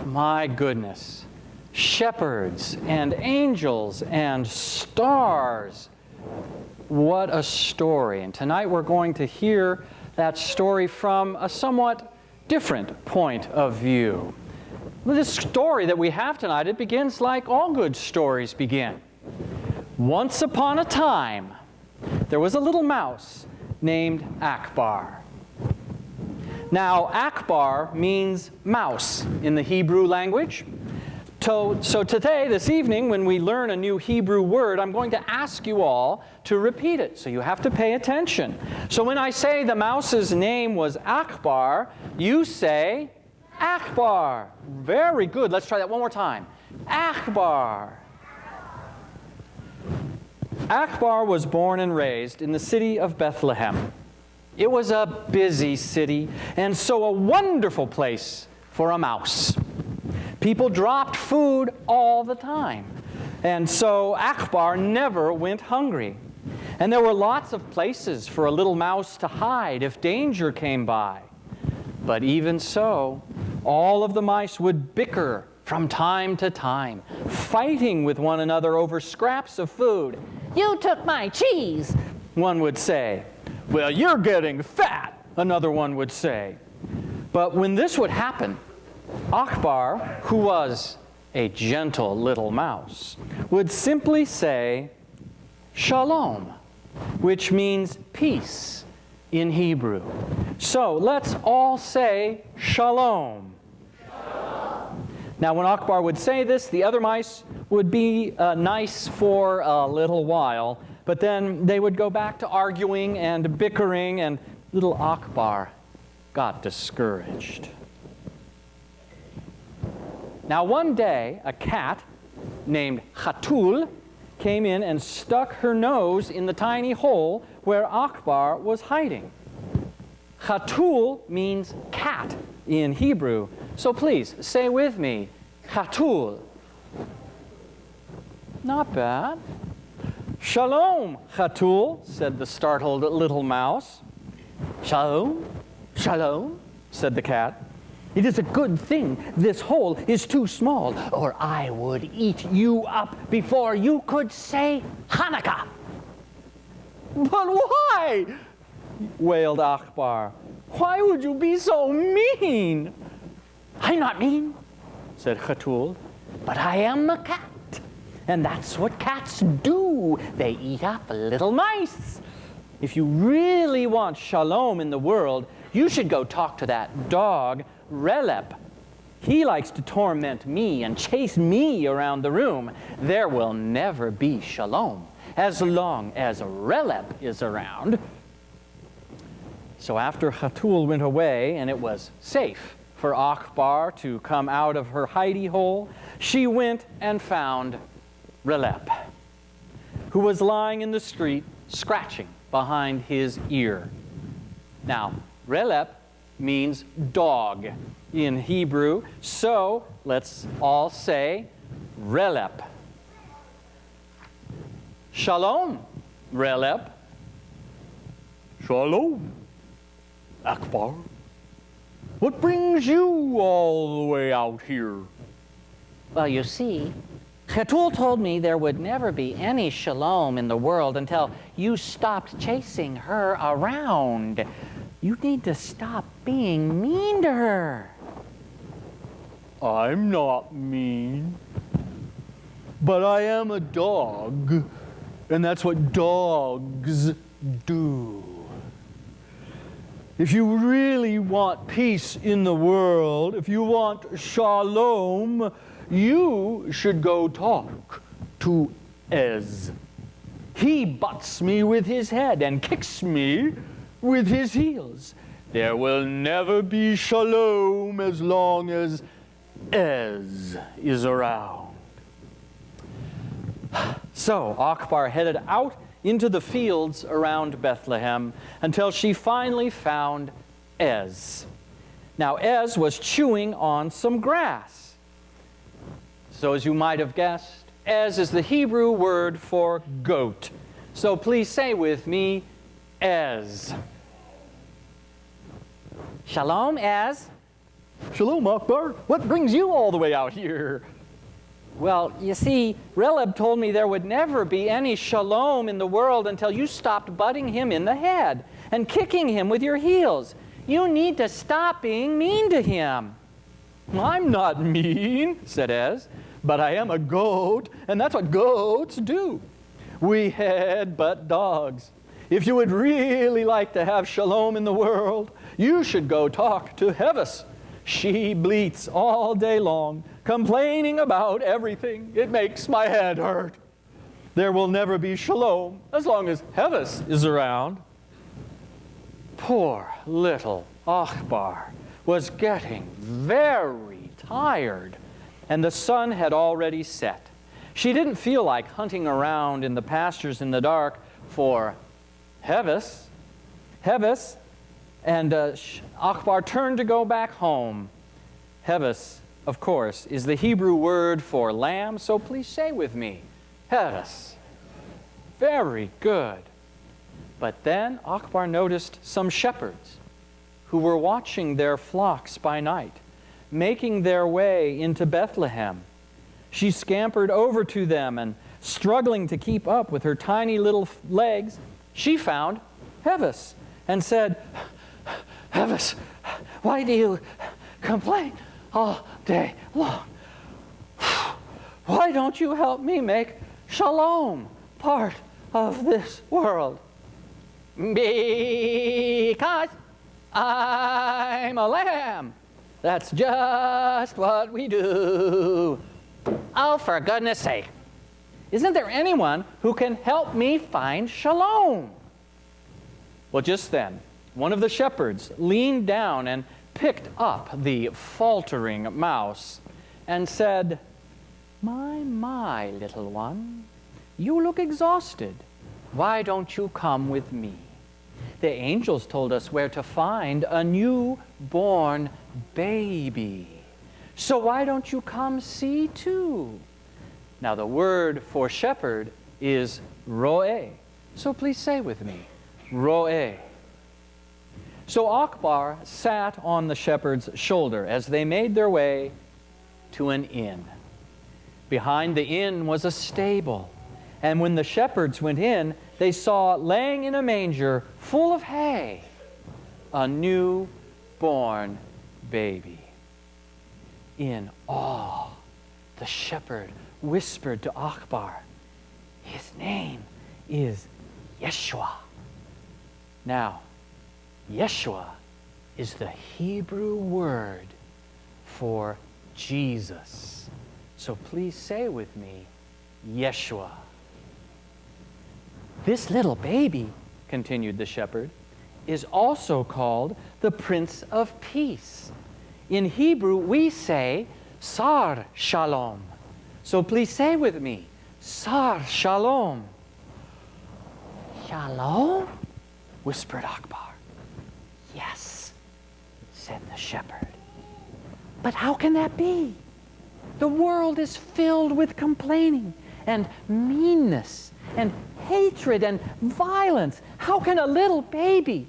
My goodness. Shepherds and angels and stars. What a story. And tonight we're going to hear that story from a somewhat different point of view. This story that we have tonight, it begins like all good stories begin. Once upon a time, there was a little mouse named Akbar. Now, Akbar means mouse in the Hebrew language. So today, this evening, when we learn a new Hebrew word, I'm going to ask you all to repeat it. So you have to pay attention. So when I say the mouse's name was Akbar, you say Akbar. Very good. Let's try that one more time. Akbar. Akbar was born and raised in the city of Bethlehem. It was a busy city, and so a wonderful place for a mouse. People dropped food all the time, and so Akbar never went hungry. And there were lots of places for a little mouse to hide if danger came by. But even so, all of the mice would bicker from time to time, fighting with one another over scraps of food. "You took my cheese," one would say. "Well, you're getting fat," another one would say. But when this would happen, Akbar, who was a gentle little mouse, would simply say, "Shalom," which means peace in Hebrew. So let's all say Shalom. Shalom. Now when Akbar would say this, the other mice would be nice for a little while, but then they would go back to arguing and bickering, and little Akbar got discouraged. Now one day, a cat named Khatul came in and stuck her nose in the tiny hole where Akbar was hiding. Khatul means cat in Hebrew. So please, say with me, Khatul. Not bad. "Shalom, Khatul," said the startled little mouse. "Shalom, shalom," said the cat. "It is a good thing this hole is too small, or I would eat you up before you could say Hanukkah." "But why?" wailed Akbar. "Why would you be so mean?" "I'm not mean," said Khatul, "but I am a cat. And that's what cats do. They eat up little mice. If you really want shalom in the world, you should go talk to that dog, Relep. He likes to torment me and chase me around the room. There will never be shalom as long as Relep is around." So after Khatul went away and it was safe for Akbar to come out of her hidey hole, she went and found Relep, who was lying in the street scratching behind his ear. Now, Relep means dog in Hebrew, so let's all say Relep. "Shalom, Relep." "Shalom, Akbar. What brings you all the way out here?" "Well, you see, Khatul told me there would never be any shalom in the world until you stopped chasing her around. You need to stop being mean to her." "I'm not mean. But I am a dog, and that's what dogs do. If you really want peace in the world, if you want shalom, you should go talk to Ez. He butts me with his head and kicks me with his heels. There will never be shalom as long as Ez is around." So Akbar headed out into the fields around Bethlehem until she finally found Ez. Now Ez was chewing on some grass. So as you might have guessed, Ez is the Hebrew word for goat. So please say with me, Ez. "Shalom, Ez." Shalom, Akbar. What brings you all the way out here? Well, you see, Releb told me there would never be any shalom in the world until you stopped butting him in the head and kicking him with your heels. You need to stop being mean to him. I'm not mean, said Ez, but I am a goat, and that's what goats do. We headbutt dogs. If you would really like to have shalom in the world, you should go talk to Heves. She bleats all day long, complaining about everything. It makes my head hurt. There will never be shalom as long as Heves is around. Poor little Akbar was getting very tired, and the sun had already set. She didn't feel like hunting around in the pastures in the dark for Heves. And Akbar turned to go back home. Heves, of course, is the Hebrew word for lamb, so please say with me, Heves. Very good. But then Akbar noticed some shepherds who were watching their flocks by night, making their way into Bethlehem. She scampered over to them and, struggling to keep up with her tiny little legs, she found Heves and said, Heves, why do you complain all day long? Why don't you help me make shalom part of this world? Because I'm a lamb. That's just what we do. Oh, for goodness sake. Isn't there anyone who can help me find shalom? Well, just then, one of the shepherds leaned down and picked up the faltering mouse and said, My, little one, you look exhausted. Why don't you come with me? The angels told us where to find a newborn baby. So why don't you come see too? Now the word for shepherd is ro'eh. So please say with me, ro'eh. So Akbar sat on the shepherd's shoulder as they made their way to an inn. Behind the inn was a stable, and when the shepherds went in, they saw laying in a manger full of hay a newborn baby. In awe, the shepherd whispered to Akbar, His name is Yeshua. Now, Yeshua is the Hebrew word for Jesus. So please say with me, Yeshua. This little baby, continued the shepherd, is also called the Prince of Peace. In Hebrew, we say, Sar Shalom. So please say with me, Sar Shalom. Shalom? Whispered Akbar. Yes, said the shepherd. But how can that be? The world is filled with complaining and meanness and hatred and violence. How can a little baby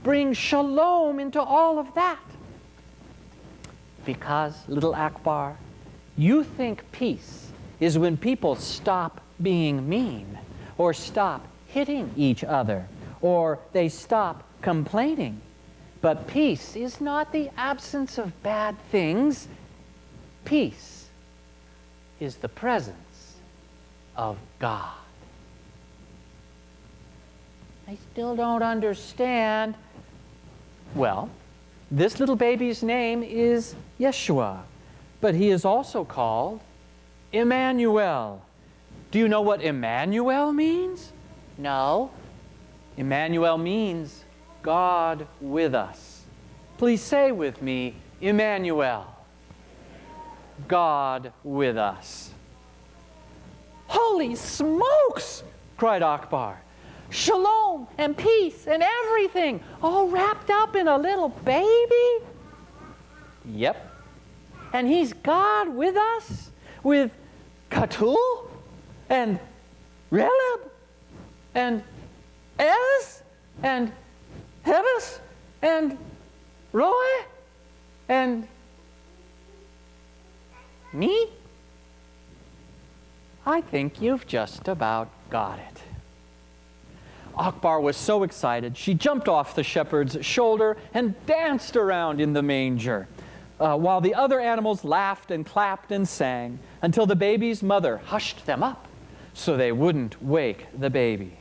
bring shalom into all of that? Because, little Akbar, you think peace is when people stop being mean, or stop hitting each other, or they stop complaining. But peace is not the absence of bad things. Peace is the presence of God. I still don't understand. Well, this little baby's name is Yeshua, but he is also called Emmanuel. Do you know what Emmanuel means? No. Emmanuel means God with us. Please say with me, Emmanuel. God with us. Holy smokes! Cried Akbar. Shalom and peace and everything, all wrapped up in a little baby? Yep. And he's God with us? With Katul? And Releb? And Ez? And Heves? And Roy? And Me? I think you've just about got it. Akbar was so excited, she jumped off the shepherd's shoulder and danced around in the manger, while the other animals laughed and clapped and sang until the baby's mother hushed them up so they wouldn't wake the baby.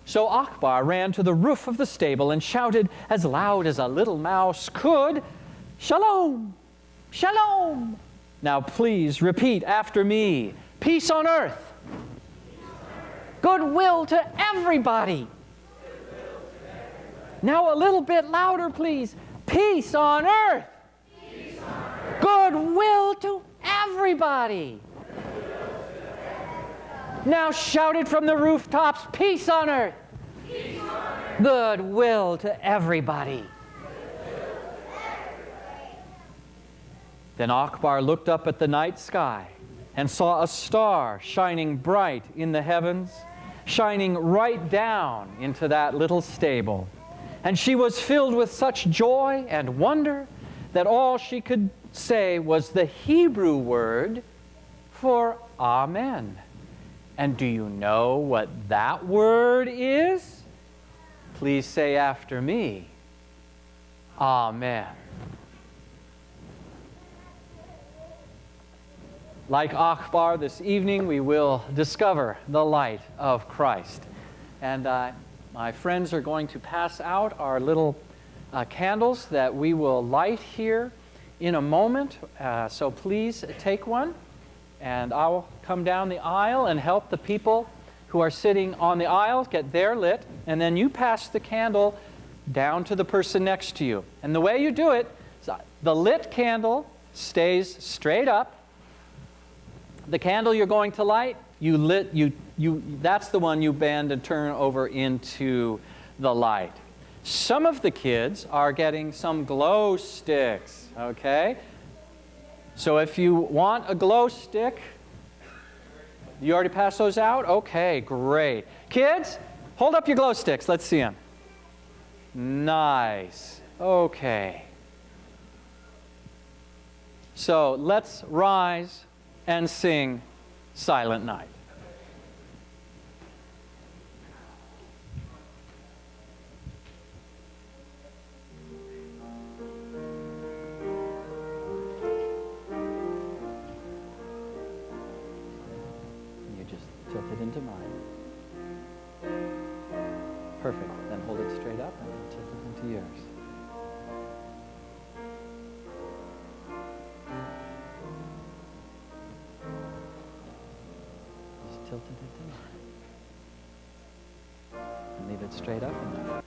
So Akbar ran to the roof of the stable and shouted as loud as a little mouse could, "Shalom! Shalom!" Now please repeat after me. Peace on earth. Goodwill to everybody. Now a little bit louder, please. Peace on earth. Goodwill to everybody. Now shout it from the rooftops. Peace on earth. Goodwill to everybody. Then Akbar looked up at the night sky and saw a star shining bright in the heavens, shining right down into that little stable. And she was filled with such joy and wonder that all she could say was the Hebrew word for Amen. And do you know what that word is? Please say after me, Amen. Like Akbar, this evening we will discover the light of Christ. And my friends are going to pass out our little candles that we will light here in a moment. So please take one, and I'll come down the aisle and help the people who are sitting on the aisle get their lit, and then you pass the candle down to the person next to you. And the way you do it, the lit candle stays straight up. The candle you're going to light, that's the one you bend and turn over into the light. Some of the kids are getting some glow sticks, okay? So if you want a glow stick, you already passed those out? Okay, great. Kids, hold up your glow sticks. Let's see them. Nice. Okay. So let's rise and sing Silent Night. You just tilt it into mine. Perfect. Then hold it straight up and then tilt it into yours. Tilt it into mine. And leave it straight up and